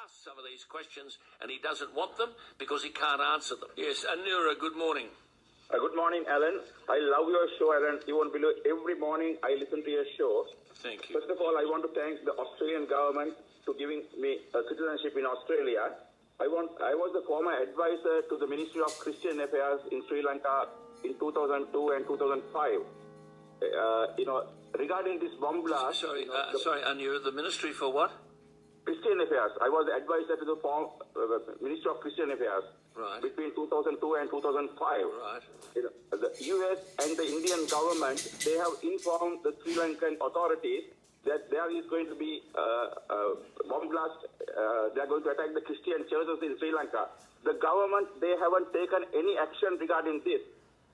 asked some of these questions and he doesn't want them because he can't answer them. Yes, Anura, good morning. Good morning, Alan. I love your show, Alan. You won't believe every morning I listen to your show. Thank you. First of all, I want to thank the Australian government for giving me citizenship in Australia. I was the former advisor to the Ministry of Christian Affairs in Sri Lanka in 2002 and 2005. Regarding this bomb blast... Sorry, Anura, the Ministry for what? Christian Affairs. I was the advisor to the Ministry of Christian Affairs. Right. Between 2002 and 2005. Right. The US and the Indian government, they have informed the Sri Lankan authorities that there is going to be a bomb blast. They are going to attack the Christian churches in Sri Lanka. The government, they haven't taken any action regarding this.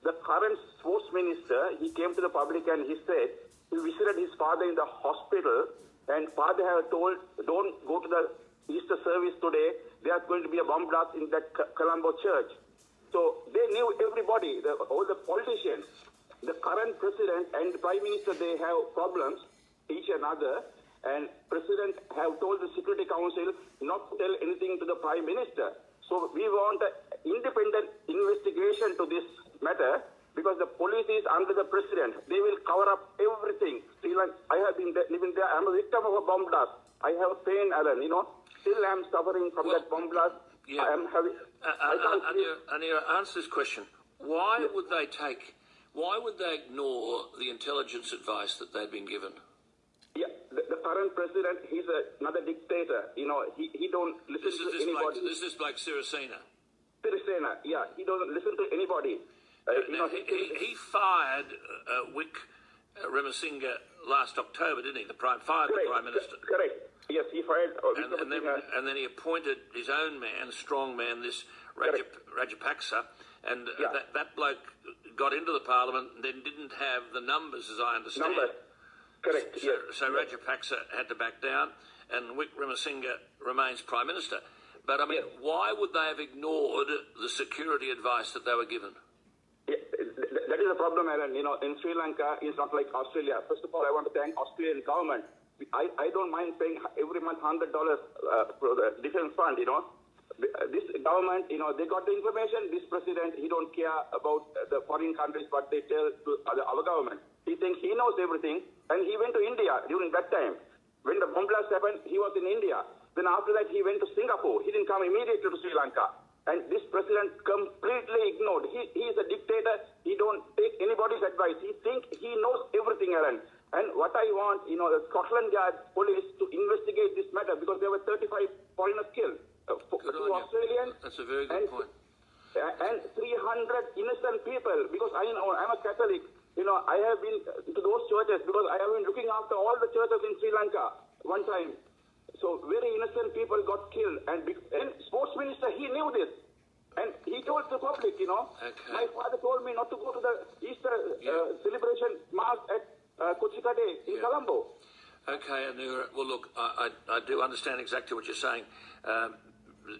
The current sports minister, he came to the public and he said he visited his father in the hospital, and father had told, don't go to the Easter service today. There's going to be a bomb blast in that Colombo church. So they knew everybody, all the politicians. The current president and the prime minister, they have problems, each another. And president have told the Security Council not to tell anything to the prime minister. So we want an independent investigation to this matter, because the police is under the president. They will cover up everything. I have been living there. I'm a victim of a bomb blast. I have pain, Alan, Still I'm suffering from that bomb blast. Yeah. I am having... Anira, answer this question. Why would they ignore the intelligence advice that they'd been given? Yeah, the current president, he's another dictator. He don't listen to anybody. This is like Sirisena. Sirisena, yeah. He doesn't listen to anybody. He fired Wick Remasinga last October, didn't he? The Prime Minister. Correct. Yes, he fired. And then he appointed his own man, strong man, this Rajapaksa, and that bloke got into the parliament and then didn't have the numbers, as I understand. Correct. So Rajapaksa had to back down, and Wick Remasinga remains Prime Minister. But I mean, why would they have ignored the security advice that they were given? Yeah, that is a problem, Alan. In Sri Lanka, it's not like Australia. First of all, I want to thank Australian government. I don't mind paying every month $100 for the defense fund, This government, they got the information. This president, he don't care about the foreign countries, what they tell to our government. He thinks he knows everything, and he went to India during that time. When the bomb blast happened, he was in India. Then after that, he went to Singapore. He didn't come immediately to Sri Lanka. And this president completely ignored. He is a dictator. He don't take anybody's advice. He thinks he knows everything, Alan. And what I want, the Scotland Yard police to investigate this matter, because there were 35 foreigners killed. Two Australians. That's a very good point. And 300 innocent people, because I'm a Catholic. I have been to those churches because I have been looking after all the churches in Sri Lanka one time. So very innocent people got killed. And sports minister, he knew this. And he told the public, Okay. My father told me not to go to the Easter celebration mass at Kochikade in Colombo. Okay, Anura. Well, look, I do understand exactly what you're saying.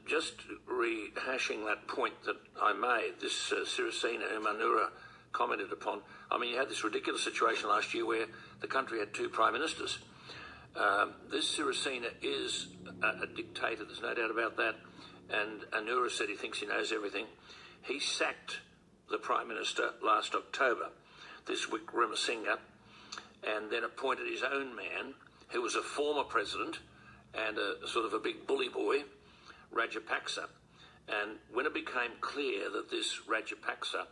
Just rehashing that point that I made, this Sirisena, whom Anura commented upon. I mean, you had this ridiculous situation last year where the country had two prime ministers. This Sirisena is a dictator, there's no doubt about that. And Anura said he thinks he knows everything. He sacked the Prime Minister last October, this Wick Remasinga, and then appointed his own man, who was a former president and a sort of a big bully boy, Rajapaksa. And when it became clear that this Rajapaksa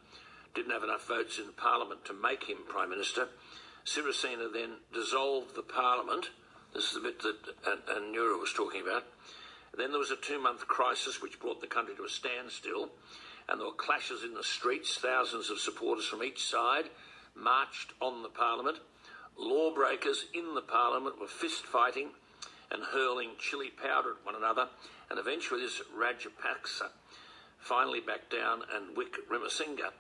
didn't have enough votes in Parliament to make him Prime Minister, Sirisena then dissolved the Parliament. This is the bit that Anura was talking about. Then there was a 2-month crisis which brought the country to a standstill, and there were clashes in the streets. Thousands of supporters from each side marched on the Parliament. Lawbreakers in the Parliament were fist-fighting and hurling chili powder at one another, and eventually this Rajapaksa finally backed down and Wick Remasinga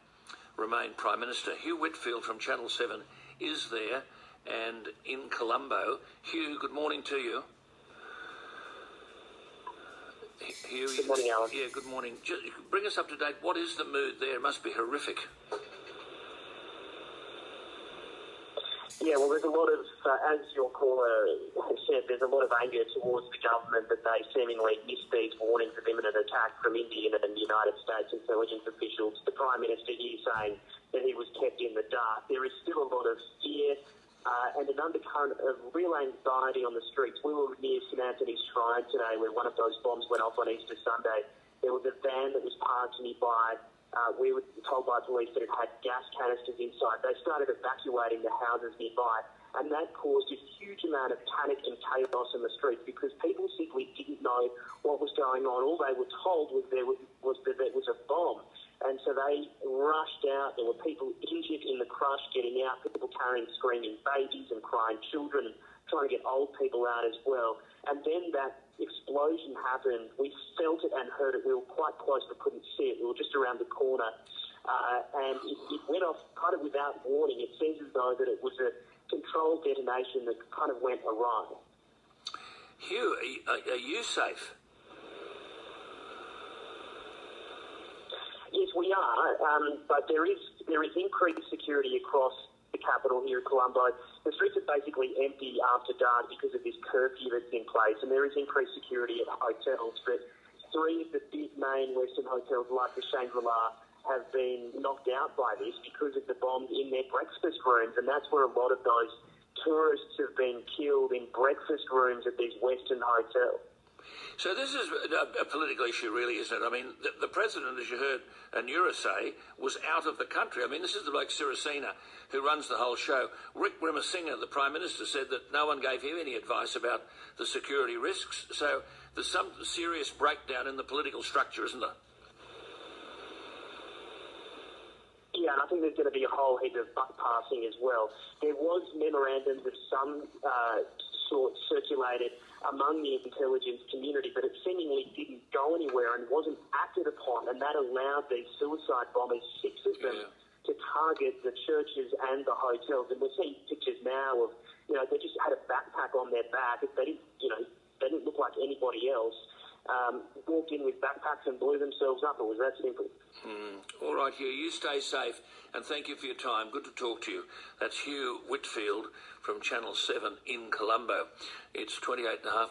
remained Prime Minister. Hugh Whitfield from Channel 7 is there and in Colombo. Hugh, good morning to you. Hugh, good morning, Alan. Yeah, good morning. Just bring us up to date. What is the mood there? It must be horrific. Yeah, well, there's a lot of, as your caller said, there's a lot of anger towards the government that they seemingly missed these warnings of imminent attack from Indian and United States intelligence officials. The Prime Minister here saying that he was kept in the dark. There is still a lot of fear and an undercurrent of real anxiety on the streets. We were near St Anthony's Shrine today where one of those bombs went off on Easter Sunday. There was a van that was parked nearby. We were told by police that it had gas canisters inside. They started evacuating the houses nearby, and that caused a huge amount of panic and chaos in the streets because people simply didn't know what was going on. All they were told was that there was a bomb, and so they rushed out. There were people injured in the crush getting out, people carrying screaming babies and crying children, and trying to get old people out as well. And then that explosion happened. We felt it and heard it. We were quite close but couldn't see it. We were just around the corner. And it went off kind of without warning. It seems as though that it was a controlled detonation that kind of went awry. Hugh, are you safe? Yes, we are. But there is increased security across the capital here in Colombo. The streets are basically empty after dark because of this curfew that's in place, and there is increased security at hotels. But 3 of the big main Western hotels, like the Shangri-La, have been knocked out by this because of the bombs in their breakfast rooms, and that's where a lot of those tourists have been killed in breakfast rooms at these Western hotels. So this is a political issue, really, isn't it? I mean, the president, as you heard Anura say, was out of the country. I mean, this is the bloke Sirisena who runs the whole show. Rick Rimasinghe, the Prime Minister, said that no one gave him any advice about the security risks. So there's some serious breakdown in the political structure, isn't there? Yeah, and I think there's going to be a whole heap of buck passing as well. There was memorandums of some sort circulated among the intelligence community, but it seemingly didn't go anywhere and wasn't acted upon, and that allowed these suicide bombers, 6 of them, to target the churches and the hotels. And we're seeing pictures now of, they just had a backpack on their back. They didn't look like anybody else. Walked in with backpacks and blew themselves up. It was that simple. All right, Hugh, you stay safe, and thank you for your time. Good to talk to you. That's Hugh Whitfield from Channel 7 in Colombo. It's 28.5